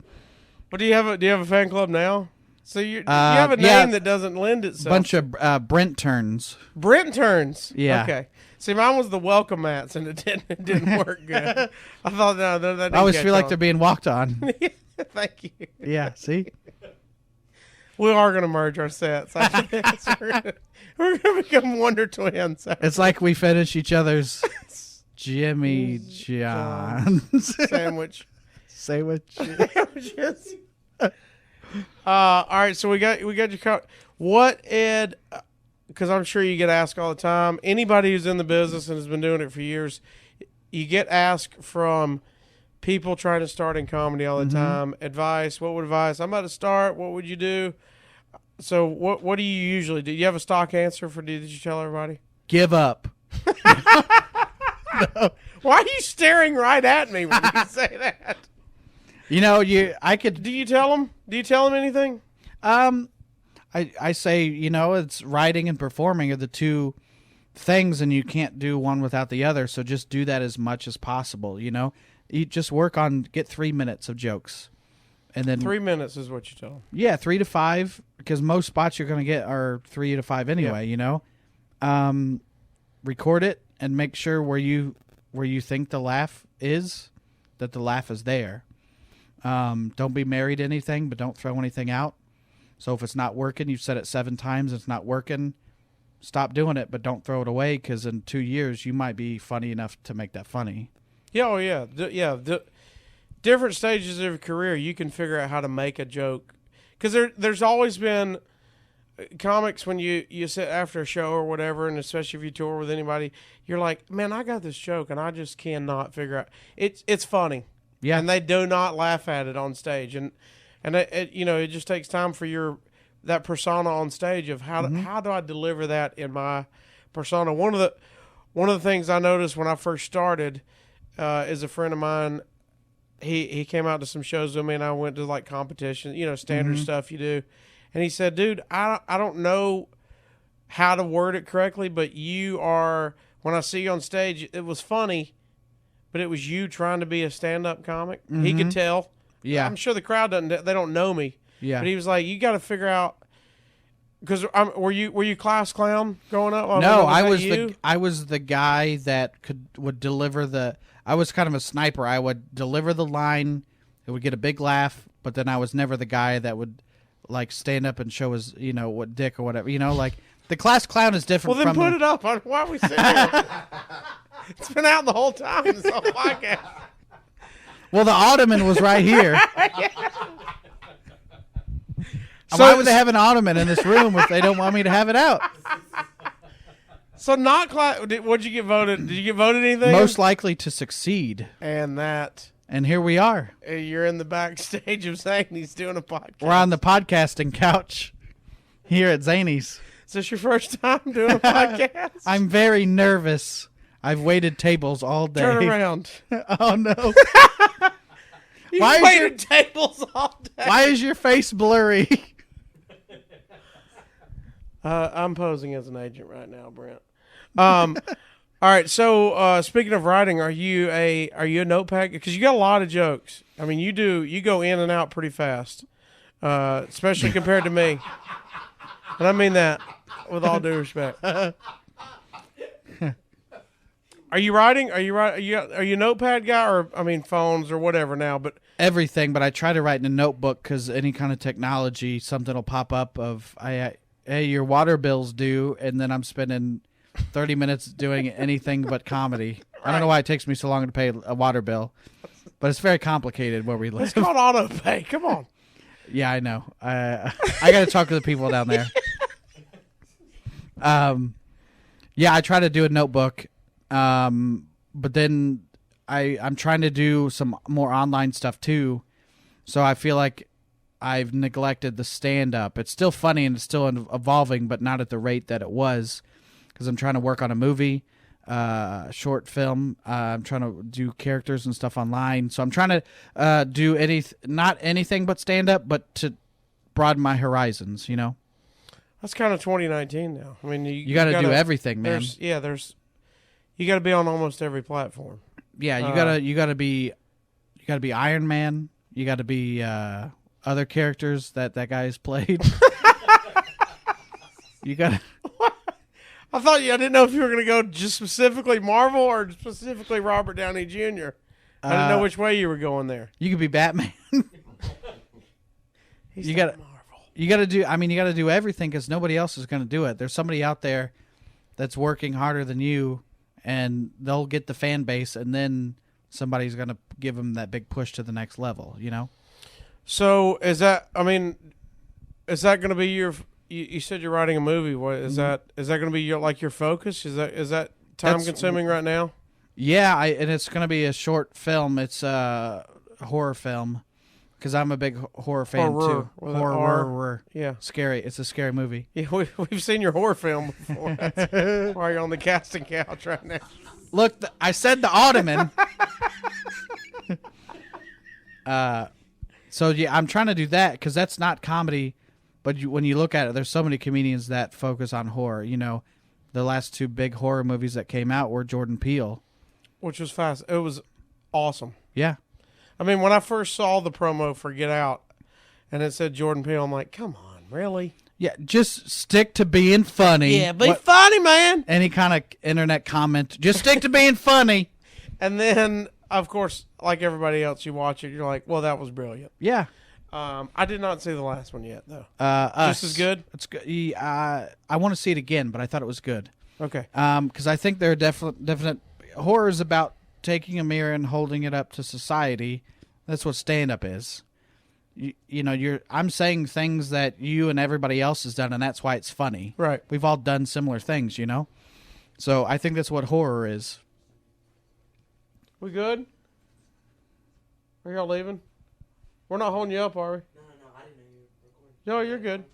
But do you have a fan club now? So you have a name that doesn't lend itself. Bunch of Brent Terhunes. Brent Terhunes. Yeah. Okay. See, mine was the Welcome Mats, and it didn't work good. I thought that didn't I always catch feel like on. they're being walked on. Thank you. Yeah. See. We are going to merge our sets. We're going to become Wonder Twins. It's like we finish each other's Jimmy John's sandwich. Sandwiches. All right, so we got your what, Ed, because I'm sure you get asked all the time. Anybody who's in the business and has been doing it for years, you get asked from people trying to start in comedy all the time. Advice, what would advice? I'm about to start. What would you do? So what do you usually do? You have a stock answer for? Did you tell everybody? Give up. No. Why are you staring right at me when you say that? I could. Do you tell them? Do you tell them anything? I say, it's writing and performing are the 2 things, and you can't do one without the other. So just do that as much as possible. You just work on, get 3 minutes of jokes, and then 3 minutes is what you tell them. Yeah, 3 to 5, because most spots you're going to get are 3 to 5 anyway. Record it and make sure where you think the laugh is, that the laugh is there. Don't be married to anything, but don't throw anything out. So if it's not working, you've said it 7 times, it's not working, stop doing it, but don't throw it away, because in 2 years you might be funny enough to make that funny. Yeah, oh yeah, different stages of your career, you can figure out how to make a joke. Because there's always been comics when you sit after a show or whatever, and especially if you tour with anybody, you're like, man, I got this joke, and I just cannot figure out. It's funny. Yeah. And they do not laugh at it on stage. And it just takes time for that persona on stage of how do I deliver that in my persona. One of the things I noticed when I first started is a friend of mine. He came out to some shows with me, and I went to like competition, standard stuff you do. And he said, dude, I don't know how to word it correctly, but you are, when I see you on stage, it was funny, but it was you trying to be a stand-up comic. He could tell. Yeah. I'm sure the crowd they don't know me. Yeah. But he was like, you got to figure out, because were you class clown growing up? No, I was the guy that would deliver I was kind of a sniper. I would deliver the line, it would get a big laugh, but then I was never the guy that would like stand up and show his, what dick or whatever. Like the class clown is different. Well, then put it up. Why are we sitting here? It's been out the whole time. This whole podcast. Well, the ottoman was right here. So why would they have an ottoman in this room if they don't want me to have it out? So not class. What'd you get voted? Did you get voted anything? Most likely to succeed. And here we are. You're in the backstage of Zany's doing a podcast. We're on the podcasting couch here at Zany's. Is this your first time doing a podcast? I'm very nervous. I've waited tables all day. Turn around. Oh, no. You've waited tables all day. Why is your face blurry? I'm posing as an agent right now, Brent. All right. So speaking of writing, are you a notepad? Because you got a lot of jokes. I mean, you go in and out pretty fast, especially compared to me. And I mean that with all due respect. Are you writing? Are you a notepad guy, or phones or whatever now? But everything. But I try to write in a notebook because any kind of technology, something will pop up of hey, your water bill's due, and then I'm spending 30 minutes doing anything but comedy. I don't know why it takes me so long to pay a water bill, but it's very complicated where we live. It's called auto pay. Come on. Yeah, I know. I got to talk to the people down there. Yeah, I try to do a notebook, but then I'm trying to do some more online stuff too. So I feel like I've neglected the stand-up. It's still funny and it's still evolving, but not at the rate that it was, because I'm trying to work on a movie, short film. I'm trying to do characters and stuff online. So I'm trying to do not anything but stand-up, but to broaden my horizons, That's kind of 2019 now. I mean, you got to do everything, man. You got to be on almost every platform. Yeah, you got to be Iron Man. You got to be other characters that guy's played. You got to. I didn't know if you were going to go just specifically Marvel or specifically Robert Downey Jr. I didn't know which way you were going there. You could be Batman. You got Marvel. You got to do. You got to do everything because nobody else is going to do it. There's somebody out there that's working harder than you, and they'll get the fan base, and then somebody's going to give them that big push to the next level. So is that going to be your? You said you're writing a movie. What is that? Is that going to be your focus? Is that time consuming right now? Yeah, and it's going to be a short film. It's a horror film because I'm a big horror fan too. Horror, yeah, scary. It's a scary movie. Yeah, we've seen your horror film before. That's why you're on the casting couch right now. Look, I said the ottoman. So yeah, I'm trying to do that because that's not comedy. But when you look at it, there's so many comedians that focus on horror. The last two big horror movies that came out were Jordan Peele. Which was fast. It was awesome. Yeah. When I first saw the promo for Get Out and it said Jordan Peele, I'm like, come on, really? Yeah, just stick to being funny. Yeah, be funny, man. Any kind of internet comment, just stick to being funny. And then, of course, like everybody else, you watch it, you're like, well, that was brilliant. Yeah. I did not see the last one yet, though. Just as good? It's good. I want to see it again, but I thought it was good. Okay. Because I think there are definite horror is about taking a mirror and holding it up to society That's what stand-up is. I'm saying things that you and everybody else has done, and that's why it's funny. Right. We've all done similar things, you know? So I think that's what horror is. We good? Are y'all leaving? We're not holding you up, are we? No, I didn't know you were recording. No, you're good.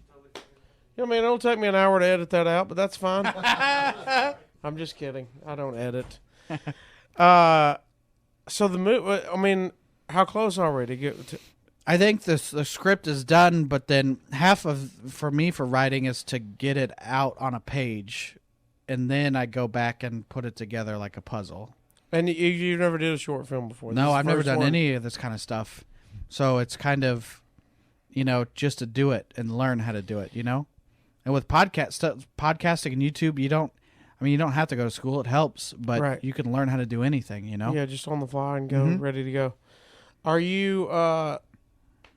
I mean, it'll take me an hour to edit that out, but that's fine. I'm just kidding. I don't edit. So the movie, I mean, how close are we to get to? I think the script is done, but then half of, for me, for writing is to get it out on a page, and then I go back and put it together like a puzzle. And you never did a short film before? No, I've never done one? any of this kind of stuff. So it's kind of, just to do it and learn how to do it, And with podcasting and YouTube, you don't have to go to school. It helps, but right. You can learn how to do anything, Yeah, just on the fly and go, ready to go. Are you,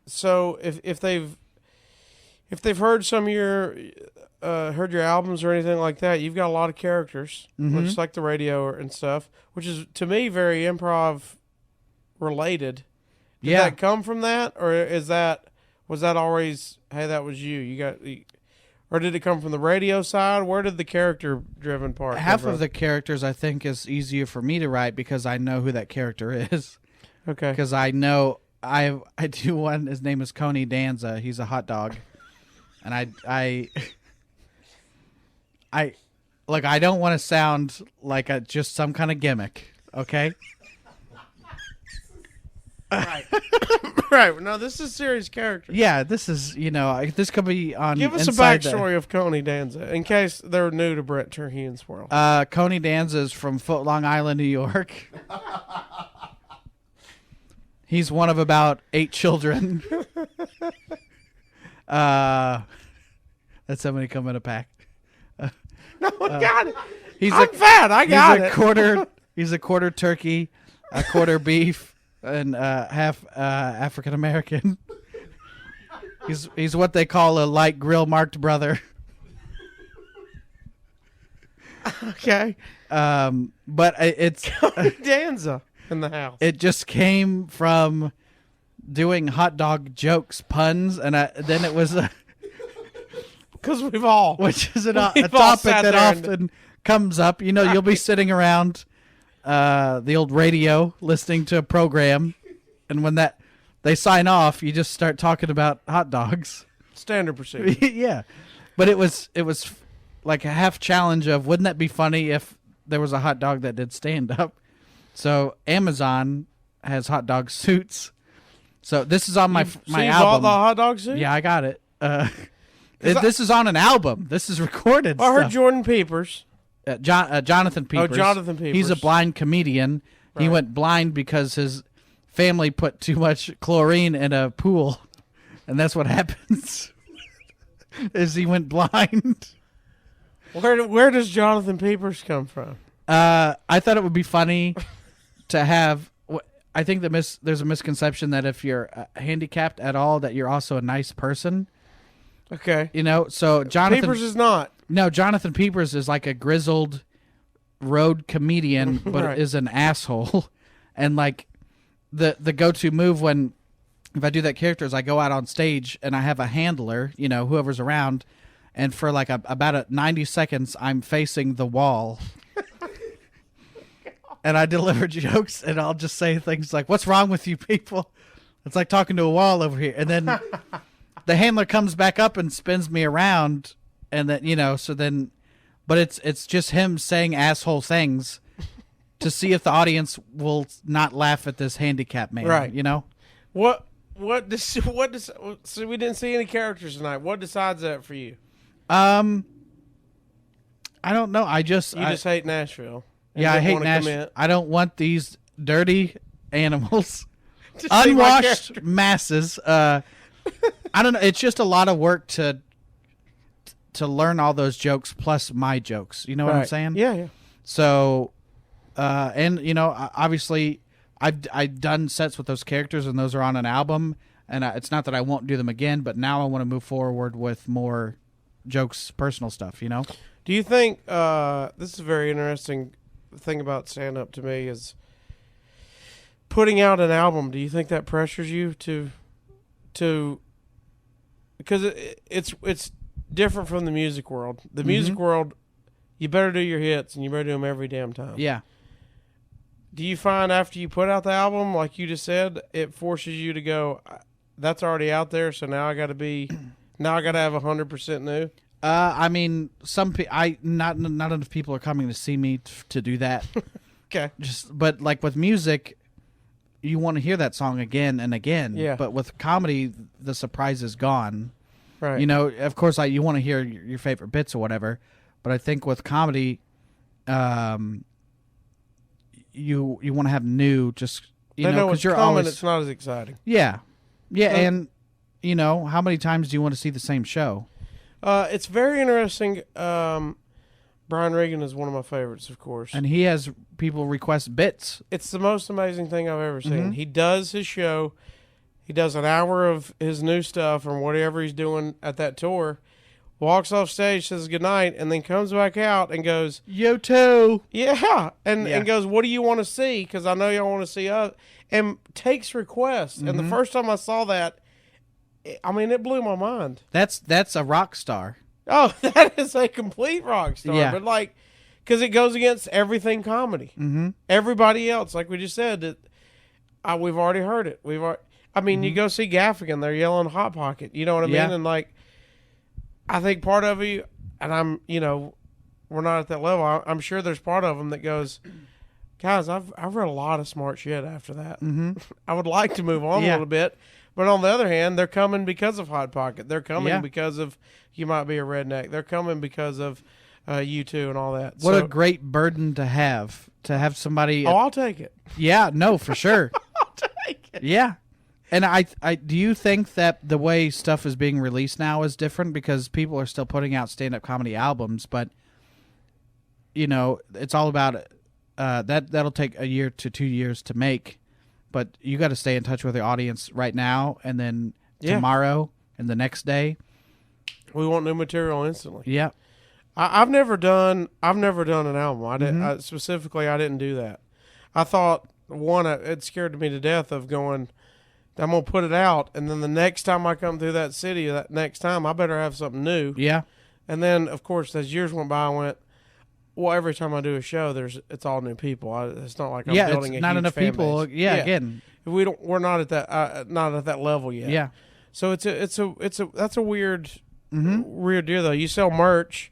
so if they've heard some of your, heard your albums or anything like that, you've got a lot of characters, just like the radio and stuff, which is, to me, very improv related. Did that come from that, or was that always, hey, that was you? Or did it come from the radio side? Where did the character-driven part come Half from? of the characters, I think, is easier for me to write because I know who that character is. Okay. Because I know I do one. His name is Coney Danza. He's a hot dog, and I don't want to sound like just some kind of gimmick. Okay. Right. Right. No, this is a serious character. Yeah, this is, this could be on. Give us a backstory of Coney Danza, in case they're new to Brent Terhune's world. Coney Danza is from Long Island, New York. He's one of about 8 children. That's how many come in a pack. No, I got it. I'm fat. I got it. He's a quarter turkey, a quarter beef. And half African American. He's what they call a light grill marked brother. Okay. But it's Danza in the house. It just came from doing hot dog jokes, puns, and then it was because we've all, which is a topic that often comes up. You'll be sitting around the old radio listening to a program, and when they sign off, you just start talking about hot dogs. Standard procedure. Yeah, but it was like a half challenge of, wouldn't that be funny if there was a hot dog that did stand up? So Amazon has hot dog suits. So this is on my you album. bought the hot dog suit? Yeah, I got it. This is on an album. This is recorded. I heard stuff. Jordan Peepers. Jonathan Peepers. Oh, Jonathan Peepers. He's a blind comedian. He went blind because his family put too much chlorine in a pool, and that's what happens. Is he went blind. Where does Jonathan Peepers come from? I thought it would be funny to have. I think there's a misconception that if you're handicapped at all, that you're also a nice person. Okay. So Jonathan Peepers is not. No, Jonathan Peepers is like a grizzled road comedian, but Right. is an asshole. And like the go-to move if I do that character is I go out on stage and I have a handler, whoever's around, and for like about 90 seconds I'm facing the wall. And I deliver jokes, and I'll just say things like, "What's wrong with you people?" It's like talking to a wall over here. And then the handler comes back up and spins me around, and then, but it's just him saying asshole things to see if the audience will not laugh at this handicapped man. Right. What does so we didn't see any characters tonight. What decides that for you? I don't know. You just hate Nashville. Yeah, I hate Nashville. Commit. I don't want these dirty animals, To see my unwashed character. masses. I don't know. It's just a lot of work to learn all those jokes plus my jokes. You know what I'm Right. saying? Yeah. So, obviously, I've done sets with those characters, and those are on an album. And it's not that I won't do them again, but now I want to move forward with more jokes, personal stuff. Do you think this is a very interesting thing about stand-up to me is putting out an album, do you think that pressures you to because it's different from the music world. The music world, you better do your hits and you better do them every damn time. Yeah. Do you find after you put out the album, like you just said, it forces you to go, that's already out there, so now I got to have 100% new? I mean, not enough people are coming to see me to do that. Okay. But like with music, you want to hear that song again and again. Yeah. But with comedy, the surprise is gone. Right. You know, of course, you want to hear your favorite bits or whatever. But I think with comedy, you want to have new, just they know because it's you're coming, always it's not as exciting. Yeah, and how many times do you want to see the same show? It's very interesting. Brian Regan is one of my favorites, of course. And he has people request bits. It's the most amazing thing I've ever seen. He does his show. He does an hour of his new stuff or whatever he's doing at that tour, walks off stage, says goodnight, and then comes back out and goes, "Yo, too." Yeah. And goes, what do you want to see? Because I know y'all want to see us. And takes requests. And the first time I saw that, it blew my mind. That's a rock star. Oh, that is a complete rock star. Yeah. But because it goes against everything comedy. Mm-hmm. Everybody else, like we just said, we've already heard it. You go see Gaffigan, they're yelling Hot Pocket. You know what I mean? And I think part of you, and we're not at that level. I'm sure there's part of them that goes, guys, I've read a lot of smart shit after that. Mm-hmm. I would like to move on a little bit. But on the other hand, they're coming because of Hot Pocket. They're coming because of You Might Be a Redneck. They're coming because of U2 and all that. What a great burden to have somebody. Oh, I'll take it. Yeah, no, for sure. I'll take it. Yeah. And I do you think that the way stuff is being released now is different because people are still putting out stand-up comedy albums, but it's all about that'll take a year to 2 years to make, but you got to stay in touch with your audience right now and then tomorrow and the next day. We want new material instantly. Yeah. I've never done an album. I didn't specifically. I didn't do that. I thought it scared me to death of going, I'm going to put it out, and then the next time I come through that city, that next time, I better have something new. Yeah. And then, of course, as years went by, I went, well, every time I do a show, it's all new people. It's not like I'm building it's a not huge enough fan people. base. Yeah, again. We're not at that level yet. Yeah. So that's a weird deal though. You sell merch.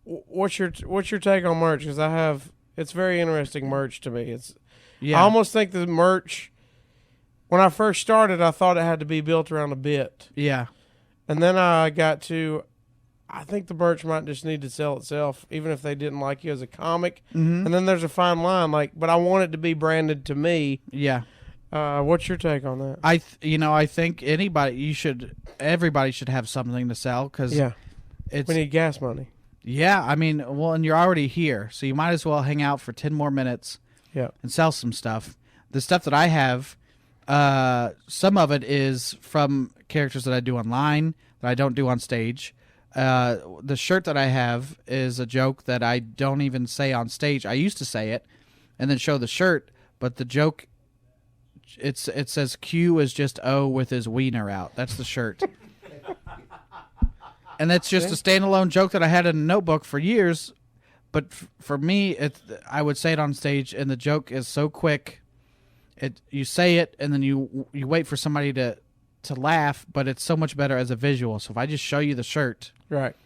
What's your take on merch? Because it's very interesting merch to me. I almost think the merch, when I first started, I thought it had to be built around a bit. Yeah. And then I think the merch might just need to sell itself, even if they didn't like you as a comic. Mm-hmm. And then there's a fine line, but I want it to be branded to me. Yeah. What's your take on that? I think everybody should have something to sell because we need gas money. Yeah, and you're already here, so you might as well hang out for 10 more minutes. Yeah. And sell some stuff. The stuff that I have, some of it is from characters that I do online that I don't do on stage. The shirt that I have is a joke that I don't even say on stage. I used to say it and then show the shirt, but the joke, it says Q is just O with his wiener out. That's the shirt. And that's just a standalone joke that I had in a notebook for years. But for me, I would say it on stage, and the joke is so quick. You say it, and then you wait for somebody to laugh, but it's so much better as a visual. So if I just show you the shirt, right,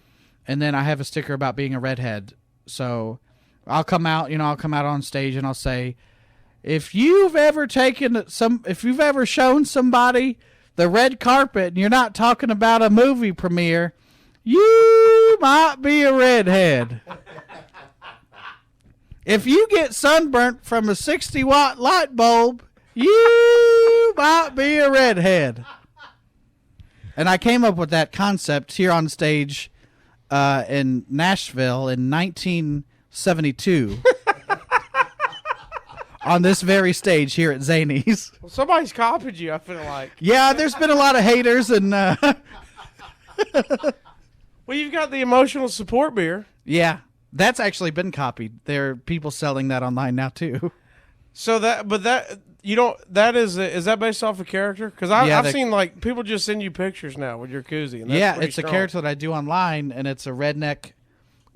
and then I have a sticker about being a redhead, so I'll come out on stage and I'll say, if you've ever shown somebody the red carpet and you're not talking about a movie premiere, you might be a redhead. If you get sunburnt from a 60-watt light bulb, you might be a redhead. And I came up with that concept here on stage in Nashville in 1972. On this very stage here at Zany's. Well, somebody's copied you, I feel like. Yeah, there's been a lot of haters and well, you've got the emotional support beer. Yeah, that's actually been copied. There are people selling that online now too. So that you don't. That is that based off a character? Because I've seen like people just send you pictures now with your koozie. And that's pretty it's strong. a character that I do online, and it's a redneck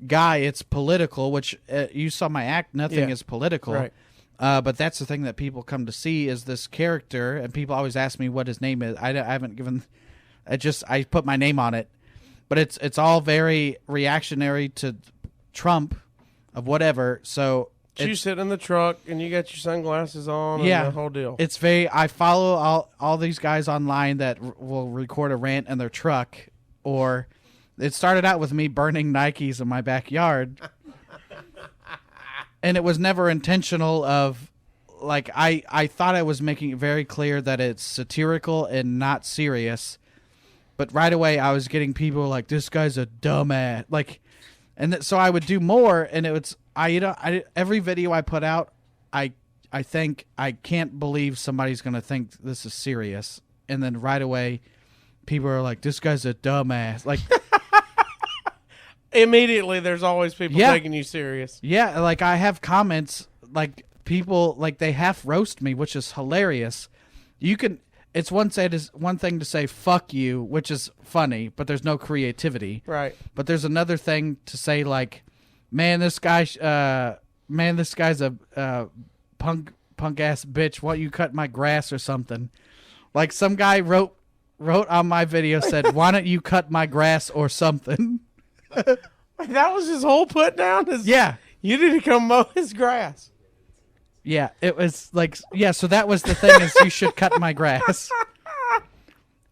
guy. It's political, which you saw my act. Nothing is political, right? But that's the thing that people come to see is this character, and people always ask me what his name is. I haven't given. I put my name on it, but it's all very reactionary to Trump, of whatever. So. You sit in the truck and you got your sunglasses on and the whole deal. It's I follow all these guys online that will record a rant in their truck, or it started out with me burning Nikes in my backyard. And it was never intentional of, like, I thought I was making it very clear that it's satirical and not serious. But right away I was getting people like, this guy's a dumbass. Like, and so I would do more, and it was, every video I put out, I think I can't believe somebody's going to think this is serious. And then right away, people are like, this guy's a dumbass. Like, immediately there's always people taking you serious. Yeah, like I have comments, like people, like they half roast me, which is hilarious. It's one thing to say "fuck you," which is funny, but there's no creativity. Right. But there's another thing to say like, "Man, this guy's a punk ass bitch. Why don't you cut my grass or something?" Like some guy wrote on my video said, "Why don't you cut my grass or something?" That was his whole put down. Yeah. You need to come mow his grass. Yeah, it was like, so that was the thing is you should cut my grass.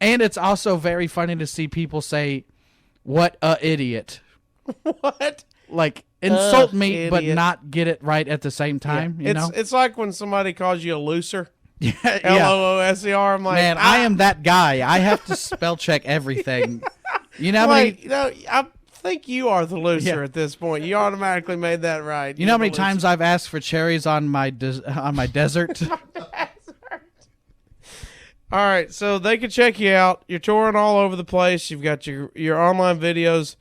And it's also very funny to see people say, what a idiot. What? Like, insult me, idiot. but not get it right at the same time, you know? It's like when somebody calls you a looser. Yeah. Looser. I'm like, man, I am that guy. I have to spell check everything. You know how many... I think you are the loser at this point. You automatically made that right. You know how many times I've asked for cherries on my desert? All right, so they can check you out. You're touring all over the place. You've got your online videos.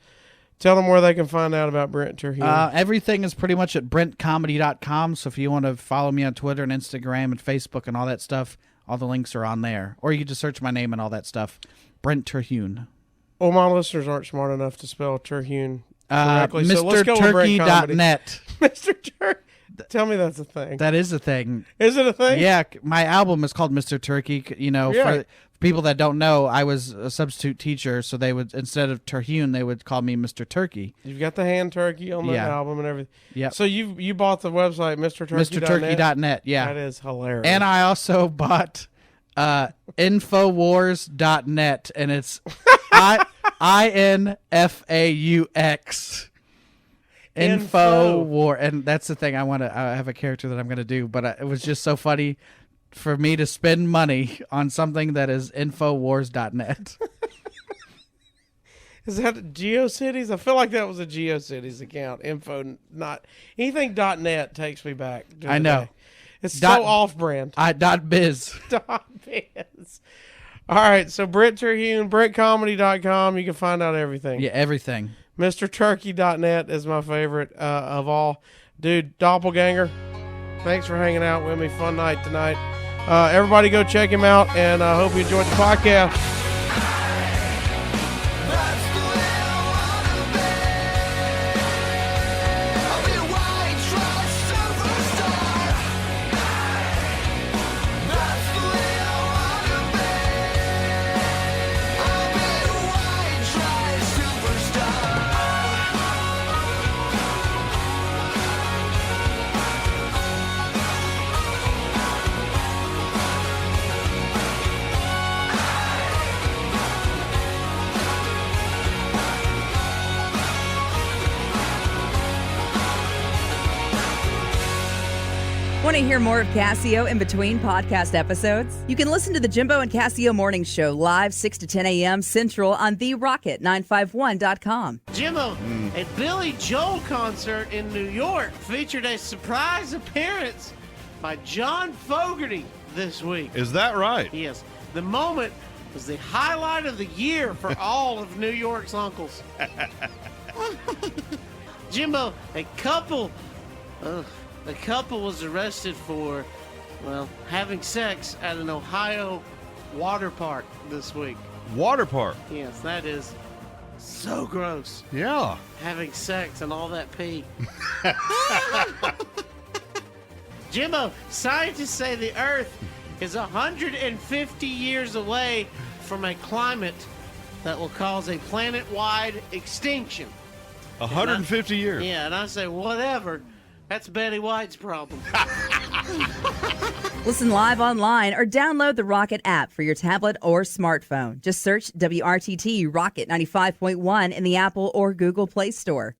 Tell them where they can find out about Brent Terhune. Everything is pretty much at brentcomedy.com, so if you want to follow me on Twitter and Instagram and Facebook and all that stuff, all the links are on there. Or you can just search my name and all that stuff. Brent Terhune. Well, my listeners aren't smart enough to spell Turhune correctly, so let's go with MrTurkey.net. Mr. Turkey. Tell me that's a thing. That is a thing. Is it a thing? Yeah, my album is called Mr. Turkey. You know, for people that don't know, I was a substitute teacher, so they would, instead of Turhune, they would call me Mr. Turkey. You've got the hand turkey on the album and everything. Yeah. So you bought the website MrTurkey.net? MrTurkey.net, yeah. That is hilarious. And I also bought Infowars.net, and it's INFAUX. Infowar, and that's the thing I have a character that I'm going to do, but it was just so funny for me to spend money on something that is Infowars.net. Is that GeoCities? I feel like that was a GeoCities account. Info, not anything .net takes me back. I know. Day. It's so off-brand. .biz. .biz. All right, so Brent Terhune, BrentComedy.com. You can find out everything. Yeah, everything. MrTurkey.net is my favorite of all. Dude, Doppelganger, thanks for hanging out with me. Fun night tonight. Everybody go check him out, and I hope you enjoyed the podcast. That's the way I wanna be. I'll be a white trash superstar. That's the way I wanna be. I'll be a white trash superstar. Want to hear more of Casio in between podcast episodes? You can listen to the Jimbo and Casio Morning Show live 6 to 10 a.m. Central on TheRocket951.com. Jimbo, a Billy Joel concert in New York featured a surprise appearance by John Fogerty this week. Is that right? Yes. The moment was the highlight of the year for all of New York's uncles. Jimbo, a couple The couple was arrested for, well, having sex at an Ohio water park this week. Water park. Yes, that is so gross. Yeah. Having sex and all that pee. Jimbo, scientists say the Earth is 150 years away from a climate that will cause a planet-wide extinction. 150 years. Yeah, and I say, whatever. That's Betty White's problem. Listen live online or download the Rocket app for your tablet or smartphone. Just search WRTT Rocket 95.1 in the Apple or Google Play Store.